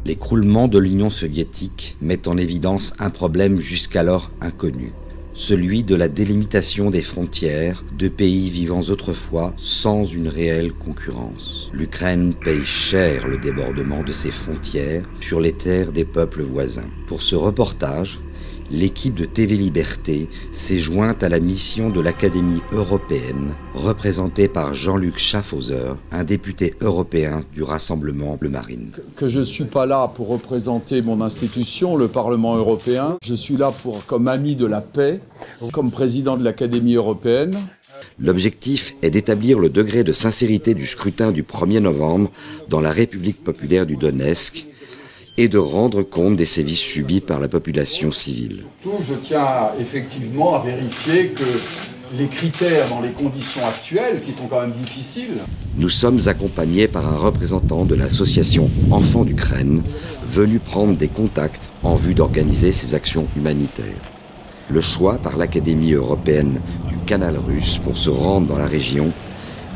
L'écroulement de l'Union soviétique met en évidence un problème jusqu'alors inconnu, celui de la délimitation des frontières de pays vivant autrefois sans une réelle concurrence. L'Ukraine paye cher le débordement de ses frontières sur les terres des peuples voisins. Pour ce reportage, l'équipe de TV Liberté s'est jointe à la mission de l'Académie européenne, représentée par Jean-Luc Schaffhauser, un député européen du Rassemblement Bleu Marine. Que je ne suis pas là pour représenter mon institution, le Parlement européen. Je suis là comme ami de la paix, comme président de l'Académie européenne. L'objectif est d'établir le degré de sincérité du scrutin du 1er novembre dans la République populaire du Donetsk, et de rendre compte des sévices subis par la population civile. Je tiens effectivement à vérifier que les critères dans les conditions actuelles, qui sont quand même difficiles... Nous sommes accompagnés par un représentant de l'association Enfants d'Ukraine, venu prendre des contacts en vue d'organiser ces actions humanitaires. Le choix par l'Académie européenne du canal russe pour se rendre dans la région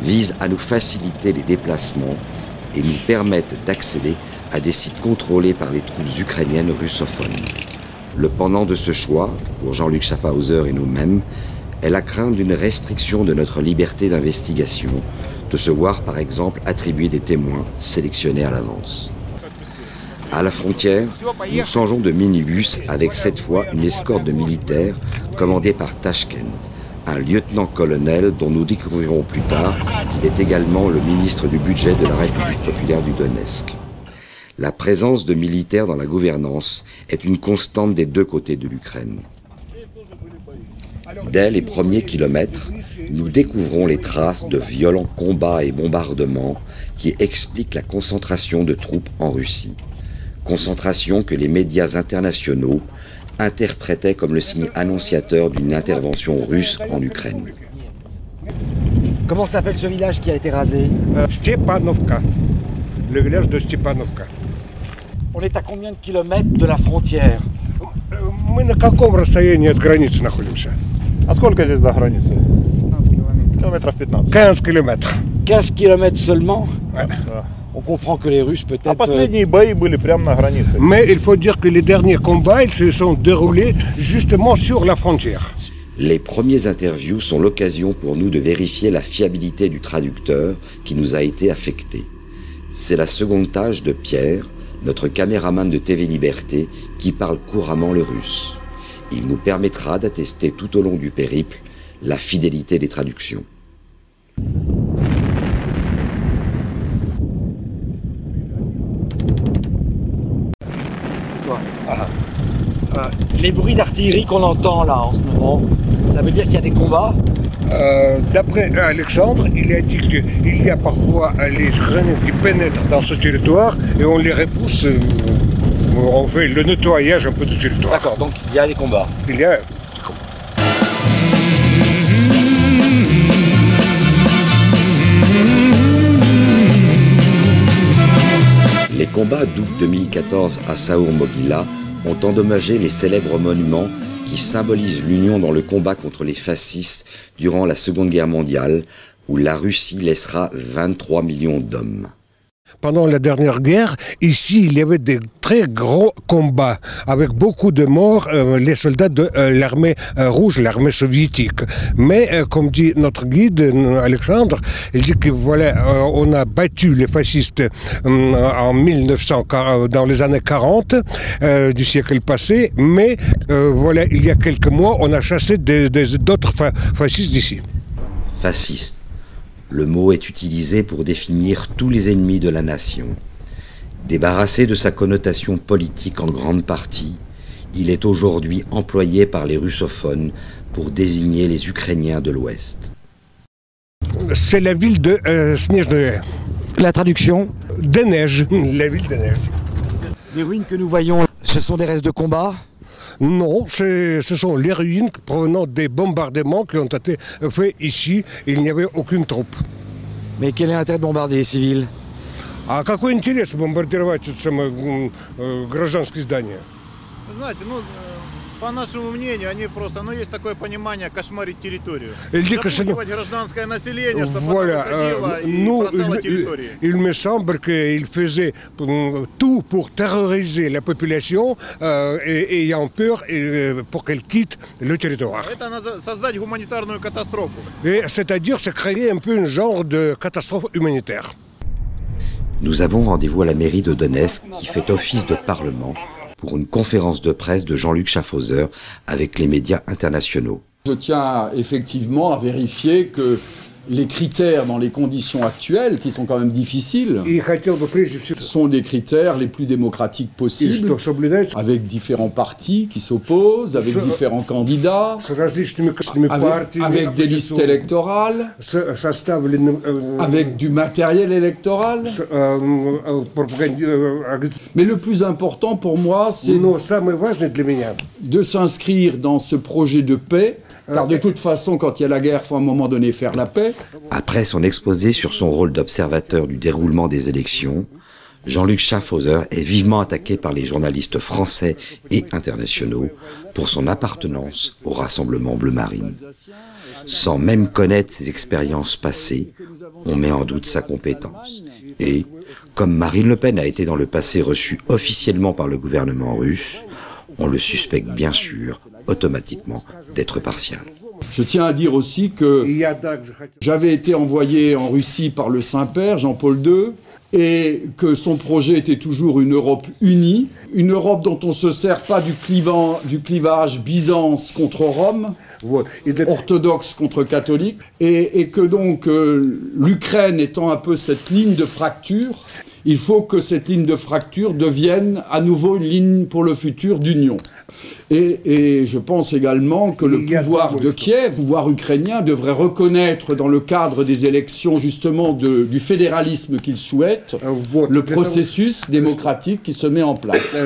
vise à nous faciliter les déplacements et nous permettre d'accéder à des sites contrôlés par les troupes ukrainiennes russophones. Le pendant de ce choix, pour Jean-Luc Schaffhauser et nous-mêmes, est la crainte d'une restriction de notre liberté d'investigation, de se voir par exemple attribuer des témoins sélectionnés à l'avance. À la frontière, nous changeons de minibus avec cette fois une escorte de militaires commandée par Tashkent, un lieutenant-colonel dont nous découvrirons plus tard qu'il est également le ministre du budget de la République populaire du Donetsk. La présence de militaires dans la gouvernance est une constante des deux côtés de l'Ukraine. Dès les premiers kilomètres, nous découvrons les traces de violents combats et bombardements qui expliquent la concentration de troupes en Russie. Concentration que les médias internationaux interprétaient comme le signe annonciateur d'une intervention russe en Ukraine. Comment s'appelle ce village qui a été rasé? Stepanovka, le village de Stepanovka. On est à combien de kilomètres de la frontière? Мы на каком расстоянии от границы находимся? А сколько здесь до границы? 15 километров. Километров 15. 15 километров. 15 kilomètres seulement? Ouais. On comprend que les Russes peut-être... А последние бои были прямо на границе. Mais il faut dire que les derniers combats, ils se sont déroulés justement sur la frontière. Les premiers interviews sont l'occasion pour nous de vérifier la fiabilité du traducteur qui nous a été affecté. C'est la seconde tâche de Pierre, notre caméraman de TV Liberté, qui parle couramment le russe. Il nous permettra d'attester tout au long du périple la fidélité des traductions. Les bruits d'artillerie qu'on entend là en ce moment, ça veut dire qu'il y a des combats? D'après Alexandre, il a dit qu'il y a parfois les Ukrainiens qui pénètrent dans ce territoire et on les repousse, on fait le nettoyage un peu du territoire. D'accord, donc il y a des combats. Il y a... Les combats d'août 2014 à Saour-Moghila ont endommagé les célèbres monuments qui symbolisent l'union dans le combat contre les fascistes durant la Seconde Guerre mondiale, où la Russie laissera 23 millions d'hommes. Pendant la dernière guerre, ici, il y avait des très gros combats avec beaucoup de morts, les soldats de l'armée rouge, l'armée soviétique. Mais, comme dit notre guide, Alexandre, il dit que voilà, on a battu les fascistes en 1940, dans les années 40 du siècle passé, mais voilà, il y a quelques mois, on a chassé d'autres fascistes d'ici. Fasciste. Le mot est utilisé pour définir tous les ennemis de la nation. Débarrassé de sa connotation politique en grande partie, il est aujourd'hui employé par les russophones pour désigner les Ukrainiens de l'Ouest. C'est la ville de Snezhnoye. La traduction? Des neiges, la ville des neiges. Les ruines que nous voyons, ce sont des restes de combat? Non, ce sont les ruines provenant des bombardements qui ont été faits ici. Il n'y avait aucune troupe. Mais quel est l'intérêt de bombarder les civils? А какой интерес бомбардировать гражданские здания? Знаете, По нашему мнению, они просто, есть такое понимание кошмарить территорию. Запугивать гражданское население, чтобы voilà, оно выходило и бросало территории. il me semble qu'il faisait tout pour terroriser la population ayant peur pour qu'elle quitte le territoire. Это создать гуманитарную катастрофу. C'est-à-dire, c'est créer un peu un genre de catastrophe humanitaire. Nous avons rendez-vous à la mairie de Donetsk qui fait office de parlement pour une conférence de presse de Jean-Luc Schaffhauser avec les médias internationaux. Je tiens effectivement à vérifier que les critères dans les conditions actuelles, qui sont quand même difficiles, sont des critères les plus démocratiques possibles, avec différents partis qui s'opposent, avec différents candidats, avec des listes électorales, avec du matériel électoral. Mais le plus important pour moi, c'est de s'inscrire dans ce projet de paix, car de toute façon, quand il y a la guerre, il faut à un moment donné faire la paix. Après son exposé sur son rôle d'observateur du déroulement des élections, Jean-Luc Schaffhauser est vivement attaqué par les journalistes français et internationaux pour son appartenance au Rassemblement Bleu Marine. Sans même connaître ses expériences passées, on met en doute sa compétence. Et, comme Marine Le Pen a été dans le passé reçue officiellement par le gouvernement russe, on le suspecte bien sûr, automatiquement, d'être partial. Je tiens à dire aussi que j'avais été envoyé en Russie par le Saint-Père, Jean-Paul II, et que son projet était toujours une Europe unie, une Europe dont on ne se sert pas du clivage Byzance contre Rome, orthodoxe contre catholique, et que donc l'Ukraine étant un peu cette ligne de fracture, il faut que cette ligne de fracture devienne à nouveau une ligne pour le futur d'union. Et je pense également que le pouvoir de Kiev, le pouvoir ukrainien, devrait reconnaître dans le cadre des élections justement du fédéralisme qu'il souhaite, le processus démocratique qui se met en place.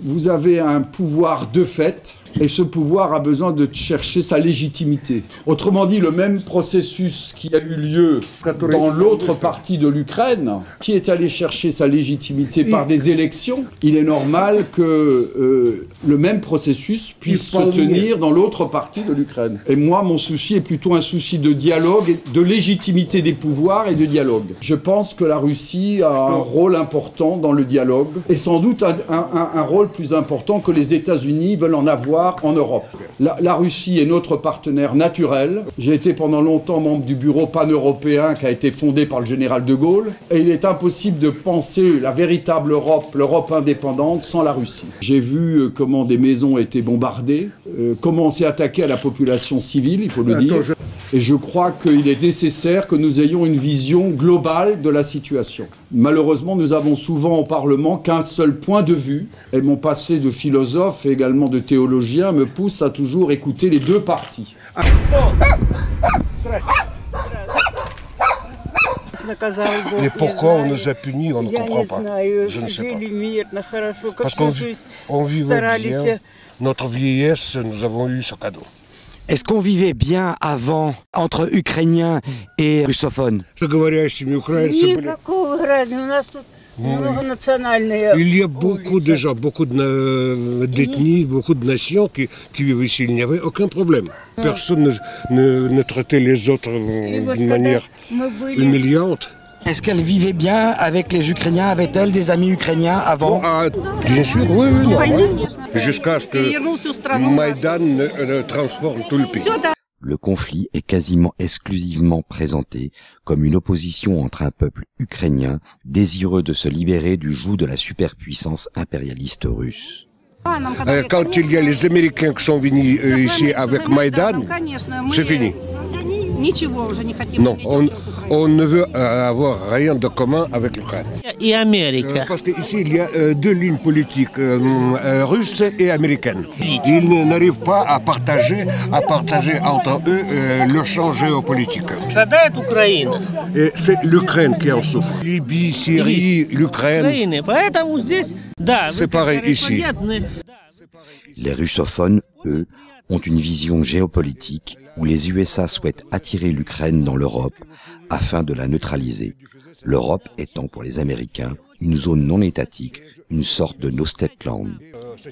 Vous avez un pouvoir de fait, et ce pouvoir a besoin de chercher sa légitimité. Autrement dit, le même processus qui a eu lieu dans l'autre partie de l'Ukraine, qui est allé chercher sa légitimité par des élections, il est normal que le même processus puisse se tenir dans l'autre partie de l'Ukraine. Et moi, mon souci est plutôt un souci de dialogue, et de légitimité des pouvoirs et de dialogue. Je pense que la Russie a un rôle important dans le dialogue, et sans doute un rôle plus important que les États-Unis veulent en avoir en Europe. La Russie est notre partenaire naturel. J'ai été pendant longtemps membre du bureau pan-européen qui a été fondé par le général de Gaulle, et il est impossible de penser la véritable Europe, l'Europe indépendante, sans la Russie. J'ai vu comment des maisons étaient bombardées, comment on s'est attaqué à la population civile, il faut le dire, et je crois qu'il est nécessaire que nous ayons une vision globale de la situation. Malheureusement, nous avons souvent au Parlement qu'un seul point de vue, et mon passé de philosophe et également de théologien me pousse à toujours écouter les deux parties. Et pourquoi on nous a punis, on ne comprend pas. Je ne sais pas. Parce qu'on vivait bien, notre vieillesse, nous avons eu ce cadeau. Est-ce qu'on vivait bien avant entre Ukrainiens et russophones? Il y a beaucoup de gens, beaucoup d'ethnies, beaucoup de nations qui vivent ici. Il n'y avait aucun problème. Personne ne traitait les autres d'une manière humiliante. Est-ce qu'elle vivait bien avec les Ukrainiens? Avait-elle des amis ukrainiens avant? Bien sûr, oui, non. Jusqu'à ce que Maïdan ne transforme tout le pays. Le conflit est quasiment exclusivement présenté comme une opposition entre un peuple ukrainien désireux de se libérer du joug de la superpuissance impérialiste russe. Quand il y a les Américains qui sont venus ici avec Maïdan, c'est fini. Non, on ne veut avoir rien de commun avec l'Ukraine. Et Amérique. Parce qu'ici, il y a deux lignes politiques, russes et américaines. Ils n'arrivent pas à partager entre eux le champ géopolitique. Et c'est l'Ukraine qui en souffre. Libye, Syrie, l'Ukraine. C'est pareil ici. Les russophones, eux, ont une vision géopolitique où les USA souhaitent attirer l'Ukraine dans l'Europe afin de la neutraliser. L'Europe étant pour les Américains une zone non étatique, une sorte de no-step land.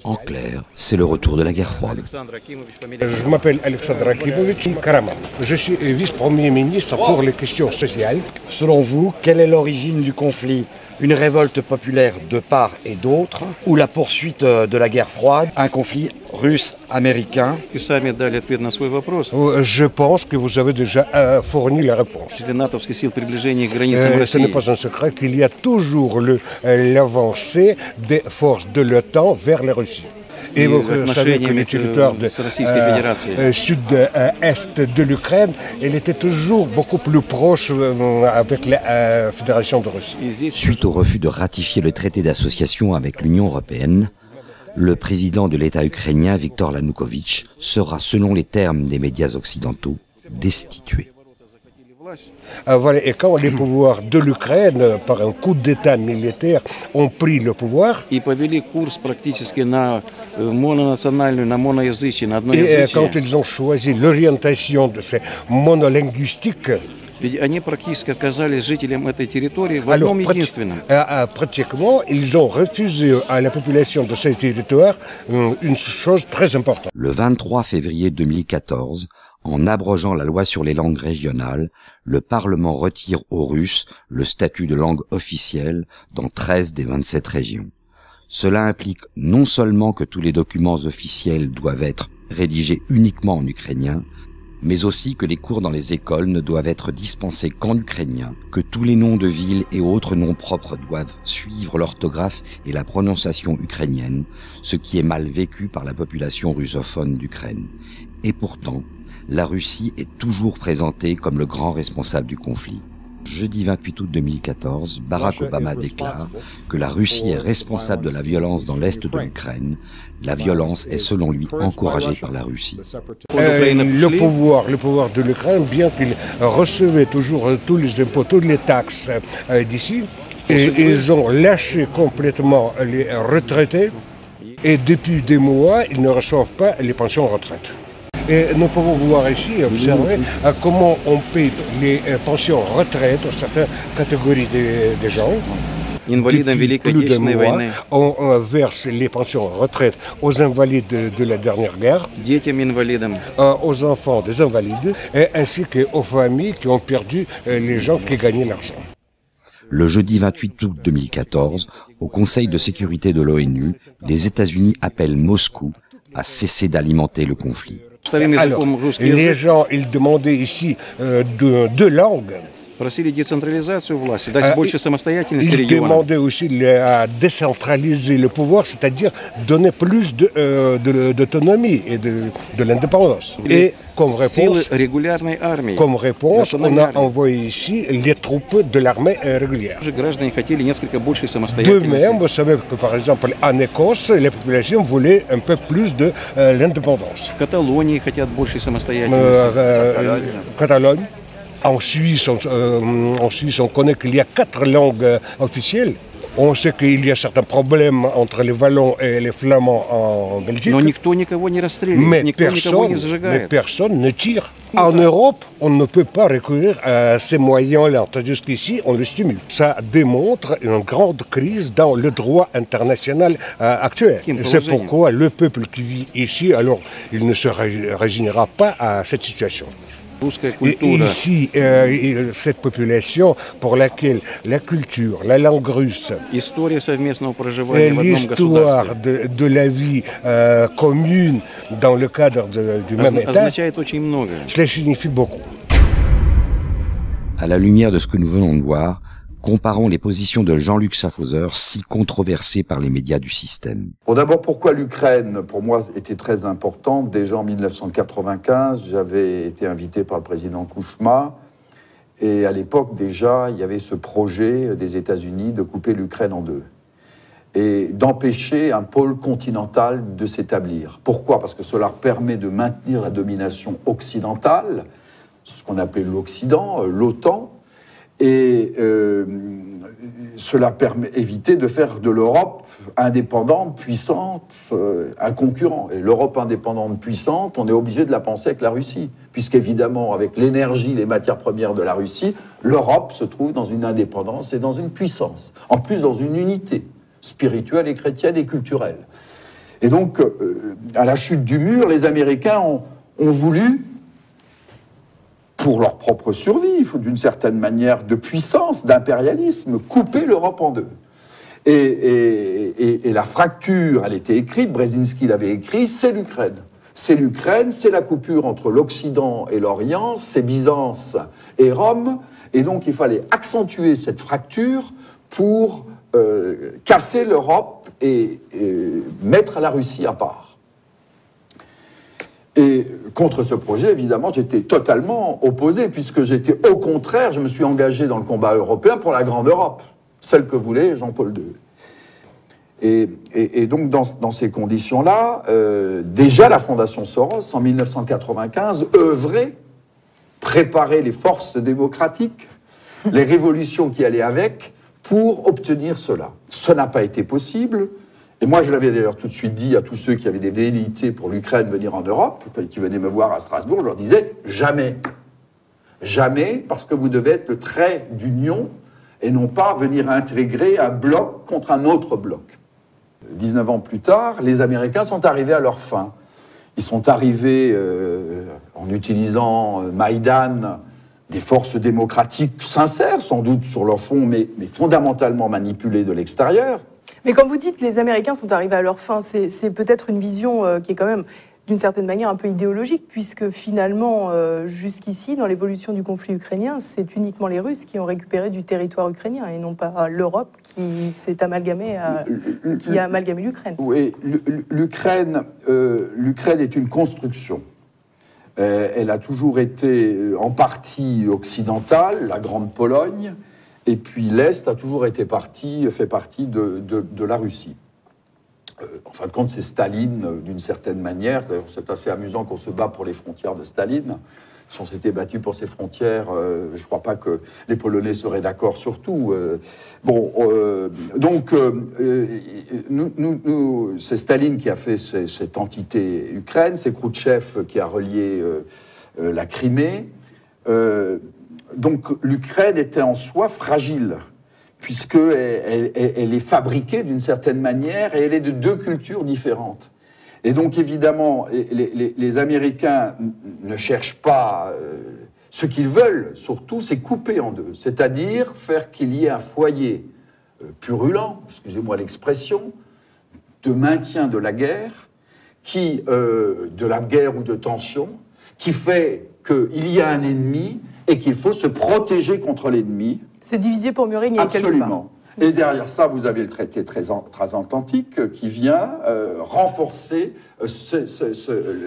En clair, c'est le retour de la guerre froide. Je m'appelle Alexandre Akimovitch Karaman. Je suis vice-premier ministre pour les questions sociales. Selon vous, quelle est l'origine du conflit? Une révolte populaire de part et d'autre, ou la poursuite de la guerre froide, un conflit russe-américain? Je pense que vous avez déjà fourni la réponse. Ce n'est pas un secret qu'il y a toujours l'avancée des forces de l'OTAN vers la Russie. Et vous savez que le territoire de sud-est de l'Ukraine, elle était toujours beaucoup plus proche avec la Fédération de Russie. Suite au refus de ratifier le traité d'association avec l'Union européenne, le président de l'État ukrainien, Viktor Yanukovych, sera, selon les termes des médias occidentaux, destitué. Voilà, et quand les pouvoirs de l'Ukraine, par un coup d'État militaire, ont pris le pouvoir, et quand ils ont choisi l'orientation de ces monolinguistiques, alors, pratiquement, ils ont refusé à la population de ces territoires une chose très importante. Le 23 février 2014, en abrogeant la loi sur les langues régionales, le Parlement retire aux Russes le statut de langue officielle dans 13 des 27 régions. Cela implique non seulement que tous les documents officiels doivent être rédigés uniquement en ukrainien, mais aussi que les cours dans les écoles ne doivent être dispensés qu'en ukrainien, que tous les noms de villes et autres noms propres doivent suivre l'orthographe et la prononciation ukrainienne, ce qui est mal vécu par la population russophone d'Ukraine. Et pourtant, la Russie est toujours présentée comme le grand responsable du conflit. Jeudi 28 août 2014, Barack Obama déclare que la Russie est responsable de la violence dans l'est de l'Ukraine. La violence est selon lui encouragée par la Russie. Le pouvoir de l'Ukraine, bien qu'il recevait toujours tous les impôts, toutes les taxes d'ici, et ils ont lâché complètement les retraités et depuis des mois, ils ne reçoivent pas les pensions retraite. Et nous pouvons voir ici, observer comment on paye les pensions retraite à certaines catégories des gens. Depuis plus de mois, on verse les pensions retraite aux invalides de la dernière guerre, aux enfants des invalides, ainsi qu'aux familles qui ont perdu les gens qui gagnaient l'argent. Le jeudi 28 août 2014, au Conseil de sécurité de l'ONU, les États-Unis appellent Moscou à cesser d'alimenter le conflit. Alors, les gens, ils demandaient ici deux langues. Ils demandaient aussi à décentraliser le pouvoir, c'est-à-dire donner plus d'autonomie et de l'indépendance. Et comme réponse, on a envoyé ici les troupes de l'armée régulière. De même, vous savez que par exemple en Écosse, la population voulait un peu plus de l'indépendance. Catalogne. En Suisse, on connaît qu'il y a 4 langues officielles. On sait qu'il y a certains problèmes entre les Wallons et les Flamands en Belgique. Mais personne ne tire. En Europe, on ne peut pas recourir à ces moyens-là, tandis qu'ici, on les stimule. Ça démontre une grande crise dans le droit international actuel. C'est pourquoi le peuple qui vit ici, alors, il ne se résignera pas à cette situation. Et ici, cette population pour laquelle la culture, la langue russe, l'histoire de la vie commune dans le cadre du même État, cela signifie beaucoup. À la lumière de ce que nous venons de voir, comparons les positions de Jean-Luc Schaffhauser, si controversées par les médias du système. Bon, d'abord, pourquoi l'Ukraine, pour moi, était très importante. Déjà en 1995, j'avais été invité par le président Kouchma. Et à l'époque, déjà, il y avait ce projet des États-Unis de couper l'Ukraine en deux. Et d'empêcher un pôle continental de s'établir. Pourquoi? Parce que cela permet de maintenir la domination occidentale, ce qu'on appelait l'Occident, l'OTAN, et cela permet d'éviter de faire de l'Europe indépendante, puissante, un concurrent. Et l'Europe indépendante, puissante, on est obligé de la penser avec la Russie, puisqu'évidemment, avec l'énergie, les matières premières de la Russie, l'Europe se trouve dans une indépendance et dans une puissance, en plus dans une unité spirituelle et chrétienne et culturelle. Et donc, à la chute du mur, les Américains ont voulu, pour leur propre survie, d'une certaine manière de puissance, d'impérialisme, couper l'Europe en deux. Et la fracture, elle était écrite, Brzezinski l'avait écrit, c'est l'Ukraine. C'est l'Ukraine, c'est la coupure entre l'Occident et l'Orient, c'est Byzance et Rome, et donc il fallait accentuer cette fracture pour casser l'Europe et mettre la Russie à part. Et contre ce projet, évidemment, j'étais totalement opposé, puisque j'étais au contraire, je me suis engagé dans le combat européen pour la grande Europe, celle que voulait Jean-Paul II. Et donc, dans ces conditions-là, déjà la Fondation Soros, en 1995, œuvrait, préparait les forces démocratiques, les révolutions qui allaient avec, pour obtenir cela. Ce n'a pas été possible. Et moi, je l'avais d'ailleurs tout de suite dit à tous ceux qui avaient des velléités pour l'Ukraine venir en Europe, qui venaient me voir à Strasbourg, je leur disais « jamais ». Jamais, parce que vous devez être le trait d'union et non pas venir intégrer un bloc contre un autre bloc. 19 ans plus tard, les Américains sont arrivés à leur fin. Ils sont arrivés en utilisant Maïdan, des forces démocratiques sincères, sans doute sur leur fond, mais fondamentalement manipulées de l'extérieur. Mais quand vous dites les Américains sont arrivés à leur fin, c'est peut-être une vision qui est quand même, d'une certaine manière, un peu idéologique, puisque finalement, jusqu'ici, dans l'évolution du conflit ukrainien, c'est uniquement les Russes qui ont récupéré du territoire ukrainien, et non pas l'Europe qui s'est amalgamée qui a amalgamé l'Ukraine. Oui, l'Ukraine est une construction. Elle a toujours été en partie occidentale, la Grande Pologne, et puis l'Est a toujours été fait partie de la Russie. En fin de compte, c'est Staline, d'une certaine manière. D'ailleurs, c'est assez amusant qu'on se bat pour les frontières de Staline. Si on s'était battu pour ces frontières, je ne crois pas que les Polonais seraient d'accord sur tout. C'est Staline qui a fait cette entité Ukraine, c'est Khrouchtchev qui a relié la Crimée. Donc l'Ukraine était en soi fragile, puisqu'elle est fabriquée d'une certaine manière et elle est de deux cultures différentes. Et donc évidemment, les Américains ne cherchent pas... ce qu'ils veulent, surtout, c'est couper en deux, c'est-à-dire faire qu'il y ait un foyer purulent, excusez-moi l'expression, de maintien de la guerre, de la guerre ou de tension, qui fait qu'il y a un ennemi et qu'il faut se protéger contre l'ennemi. C'est diviser pour mieux régner, quelque part. Absolument. Et derrière ça, vous avez le traité transatlantique qui vient renforcer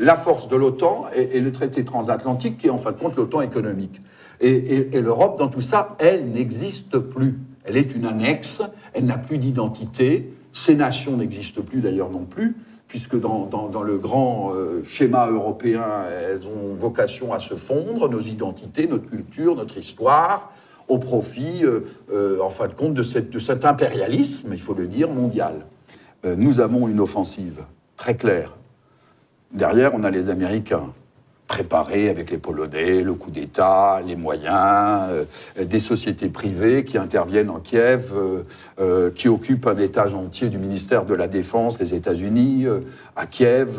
la force de l'OTAN et le traité transatlantique qui est en fin de compte l'OTAN économique. Et l'Europe, dans tout ça, elle n'existe plus. Elle est une annexe, elle n'a plus d'identité. Ces nations n'existent plus d'ailleurs non plus, puisque dans le grand schéma européen, elles ont vocation à se fondre, nos identités, notre culture, notre histoire, au profit, en fin de compte, de cet impérialisme, il faut le dire, mondial. Nous avons une offensive très claire. Derrière, on a les Américains, préparés avec les Polonais, le coup d'État, les moyens, des sociétés privées qui interviennent en Kiev, qui occupent un étage entier du ministère de la Défense, les États-Unis, à Kiev.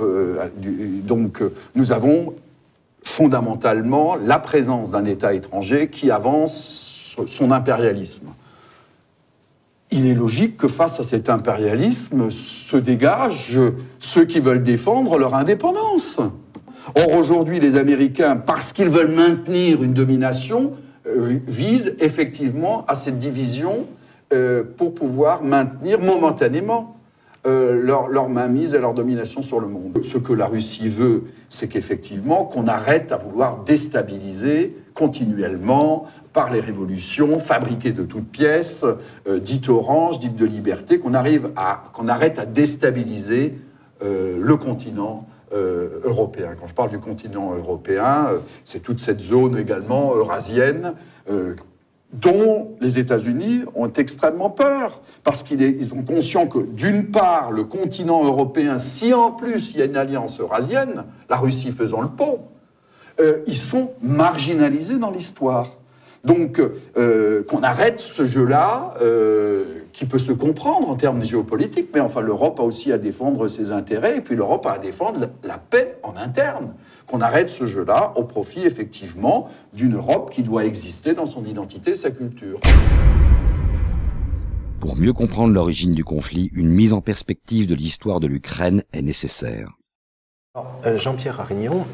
Donc, nous avons fondamentalement la présence d'un État étranger qui avance son impérialisme. Il est logique que face à cet impérialisme se dégagent ceux qui veulent défendre leur indépendance. Or, aujourd'hui, les Américains, parce qu'ils veulent maintenir une domination, visent effectivement à cette division pour pouvoir maintenir momentanément leur mainmise et leur domination sur le monde. Ce que la Russie veut, c'est qu'effectivement, qu'on arrête à vouloir déstabiliser continuellement par les révolutions fabriquées de toutes pièces, dites oranges, dites de liberté, qu'on arrête à déstabiliser le continent européen. Quand je parle du continent européen, c'est toute cette zone également eurasienne dont les États-Unis ont extrêmement peur, parce qu'ils sont conscients que, d'une part, le continent européen, si en plus il y a une alliance eurasienne, la Russie faisant le pont, ils sont marginalisés dans l'histoire. Donc, qu'on arrête ce jeu-là, qui peut se comprendre en termes géopolitiques, mais enfin, l'Europe a aussi à défendre ses intérêts, et puis l'Europe a à défendre la paix en interne. Qu'on arrête ce jeu-là au profit, effectivement, d'une Europe qui doit exister dans son identité et sa culture. Pour mieux comprendre l'origine du conflit, une mise en perspective de l'histoire de l'Ukraine est nécessaire. Jean-Pierre Arignon,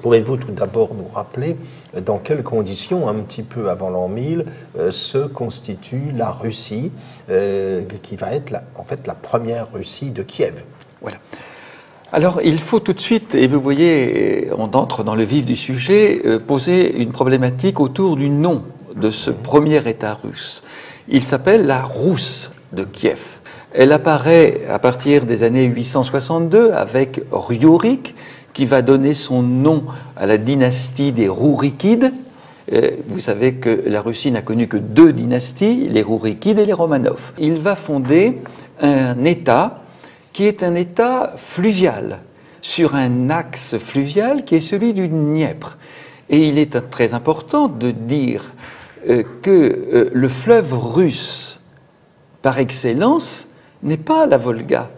pourriez-vous tout d'abord nous rappeler dans quelles conditions, un petit peu avant l'an 1000, se constitue la Russie, qui va être en fait la première Russie de Kiev? Voilà. Alors, il faut tout de suite, et vous voyez, on entre dans le vif du sujet, poser une problématique autour du nom de ce premier État russe. Il s'appelle la Rousse de Kiev. Elle apparaît à partir des années 862 avec Rurik, qui va donner son nom à la dynastie des Rourikides. Vous savez que la Russie n'a connu que 2 dynasties, les Rourikides et les Romanov. Il va fonder un État qui est un État fluvial, sur un axe fluvial qui est celui du Dniepr. Et il est très important de dire que le fleuve russe, par excellence, n'est pas la Volga.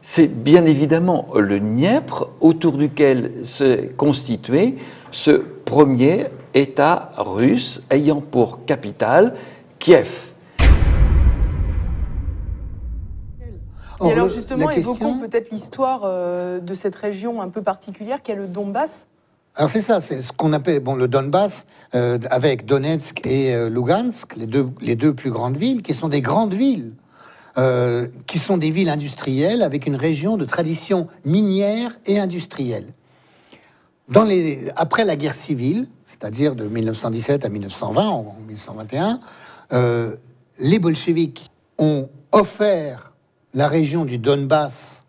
C'est bien évidemment le Dniepr autour duquel se constituait ce premier État russe ayant pour capitale Kiev. Et alors justement, évoquons peut-être l'histoire de cette région un peu particulière qu'est le Donbass. Alors c'est ça, c'est ce qu'on appelle le Donbass, avec Donetsk et Lugansk, les deux plus grandes villes, qui sont des grandes villes, qui sont des villes industrielles avec une région de tradition minière et industrielle. Après la guerre civile, c'est-à-dire de 1917 à 1920, en 1921, les bolcheviks ont offert la région du Donbass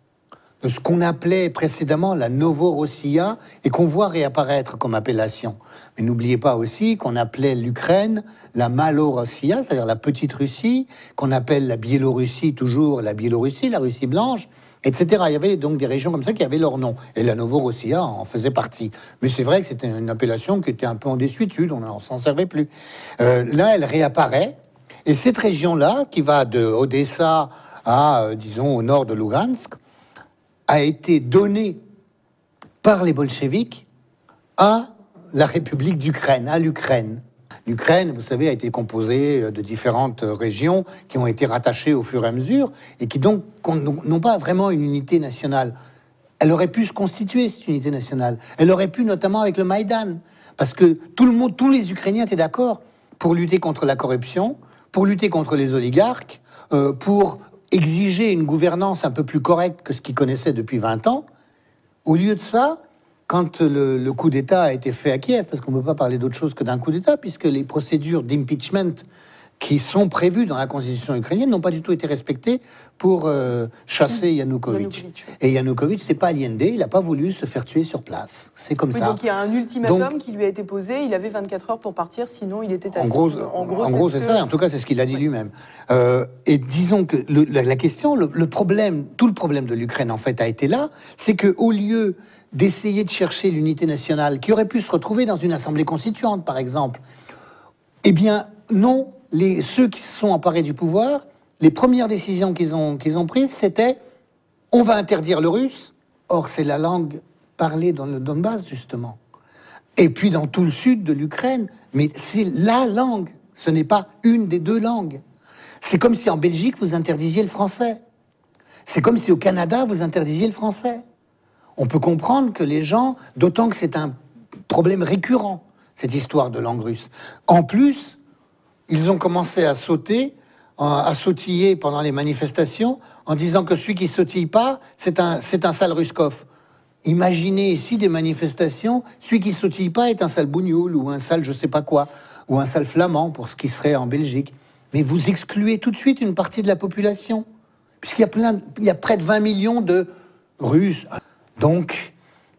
de ce qu'on appelait précédemment la Novorossia et qu'on voit réapparaître comme appellation. Mais n'oubliez pas aussi qu'on appelait l'Ukraine la Malorossia, c'est-à-dire la petite Russie, qu'on appelle la Biélorussie toujours la Biélorussie, la Russie blanche, etc. Il y avait donc des régions comme ça qui avaient leur nom. Et la Novorossia en faisait partie. Mais c'est vrai que c'était une appellation qui était un peu en désuétude, on s'en servait plus. Là, elle réapparaît. Et cette région-là, qui va de Odessa à, disons, au nord de Lugansk, a été donnée par les bolcheviks à la République d'Ukraine, à l'Ukraine. L'Ukraine, vous savez, a été composée de différentes régions qui ont été rattachées au fur et à mesure et qui donc n'ont pas vraiment une unité nationale. Elle aurait pu se constituer, cette unité nationale. Elle aurait pu, notamment avec le Maïdan, parce que tous les Ukrainiens étaient d'accord pour lutter contre la corruption, pour lutter contre les oligarques, pour exiger une gouvernance un peu plus correcte que ce qu'ils connaissaient depuis 20 ans. Au lieu de ça, quand le coup d'État a été fait à Kiev, parce qu'on ne peut pas parler d'autre chose que d'un coup d'État, puisque les procédures d'impeachment qui sont prévues dans la constitution ukrainienne n'ont pas du tout été respectées pour chasser Yanukovych. Et Yanukovych, c'est pas Allende, il n'a pas voulu se faire tuer sur place. C'est comme ça. Donc il y a un ultimatum qui lui a été posé, il avait 24 heures pour partir, sinon il était assassiné. En gros c'est ça, en tout cas c'est ce qu'il a dit lui-même. Et disons que la question, le problème, tout le problème de l'Ukraine en fait a été là, c'est qu'au lieu d'essayer de chercher l'unité nationale, qui aurait pu se retrouver dans une assemblée constituante par exemple, eh bien non, ceux qui se sont emparés du pouvoir, les premières décisions qu'ils ont prises, c'était « on va interdire le russe ». Or, c'est la langue parlée dans le Donbass, justement. Et puis dans tout le sud de l'Ukraine. Mais c'est la langue, ce n'est pas une des 2 langues. C'est comme si en Belgique, vous interdisiez le français. C'est comme si au Canada, vous interdisiez le français. On peut comprendre que les gens, d'autant que c'est un problème récurrent, cette histoire de langue russe. En plus, ils ont commencé à sautiller pendant les manifestations en disant que celui qui sautille pas, c'est un sale Ruskov. Imaginez ici des manifestations, celui qui sautille pas est un sale bougnoul ou un sale je sais pas quoi, ou un sale flamand pour ce qui serait en Belgique. Mais vous excluez tout de suite une partie de la population, puisqu'il y a près de 20 millions de Russes. Donc,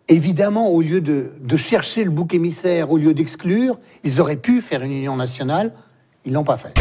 évidemment, au lieu de chercher le bouc émissaire, au lieu d'exclure, ils auraient pu faire une union nationale. Ils l'ont pas fait.